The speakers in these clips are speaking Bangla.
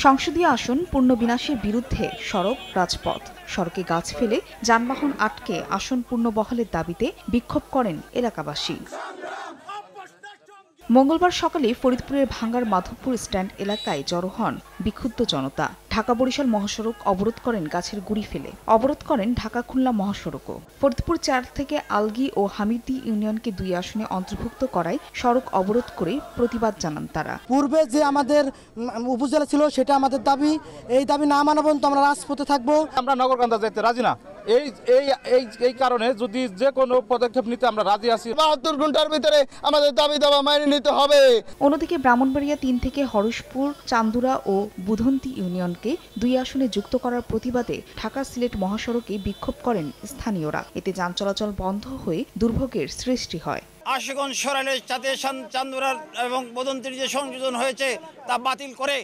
সংসদীয় আসন পুনর্বিন্যাসের বিরুদ্ধে সড়ক রাজপথ। সড়কে গাছ ফেলে যানবাহন আটকে আসন পুনর্বহালের দাবিতে বিক্ষোভ করেন এলাকাবাসী। মঙ্গলবার সকালে ফরিদপুরের ভাঙ্গার মাধবপুর স্ট্যান্ড এলাকায় জড়ো হন বিক্ষুব্ধ জনতা। ঢাকা বরিশাল মহাসড়ক অবরোধ করেন গাছের গুঁড়ি ফেলে। অবরোধ করেন ঢাকা খুলনা মহাসড়কও। ফরিদপুর ৪ থেকে আলগী ও হামিদি ইউনিয়নকে ২ আসনে অন্তর্ভুক্ত করায় সড়ক অবরোধ করে প্রতিবাদ জানান তারা। পূর্বে যে আমাদের উপজেলা ছিল সেটা আমাদের দাবি, এই দাবি না মানা পর্যন্ত আমরা রাজপথে থাকবো। আমরা নগরকান্দা যেতে রাজি না। এই কারণে যদি যে কোনো পদক্ষেপ নিতে আমরা রাজি আছি। ৭২ ঘন্টার ভিতরে আমাদের দাবি দাবা মেনে নিতে হবে। অন্যদিকে ব্রাহ্মণবাড়িয়া ৩ থেকে হরষপুর, চান্দুরা ও বুধন্তি ইউনিয়নকে ২ আসনে যুক্ত করার প্রতিবাদে ঢাকা সিলেট মহাসড়কে বিক্ষোভ করেন স্থানীয়রা। এতে যান চলাচল বন্ধ হয়ে দুর্ভোগের সৃষ্টি হয়। আশুগঞ্জ সরাইলের সাথে চান্দুরার এবং বুধন্তির যে সংযোজন হয়েছে তা বাতিল করে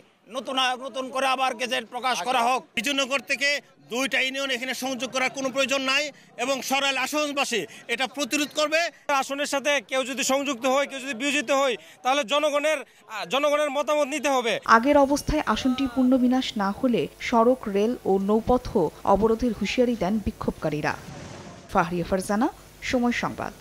নতুন করে আবার গেজেট প্রকাশ করা হোক। বিজয়নগর থেকে 2টা ইউনিয়ন এখানে সংযোগ করার কোনো প্রয়োজন নাই এবং সরাইল আশুগঞ্জবাসী এটা প্রতিরোধ করবে। আসনের সাথে কেউ যদি সংযুক্ত হয়, কেউ যদি বিয়োজিত হয়, তাহলে জনগণের মতামত নিতে হবে। আগের অবস্থায় আসনটি পুনর্বিন্যাস না হলে সড়ক, রেল ও নৌপথ অবরোধের হুঁশিয়ারি দেন বিক্ষোভকারীরা। ফাহরিয়া ফারজানা, সময় সংবাদ।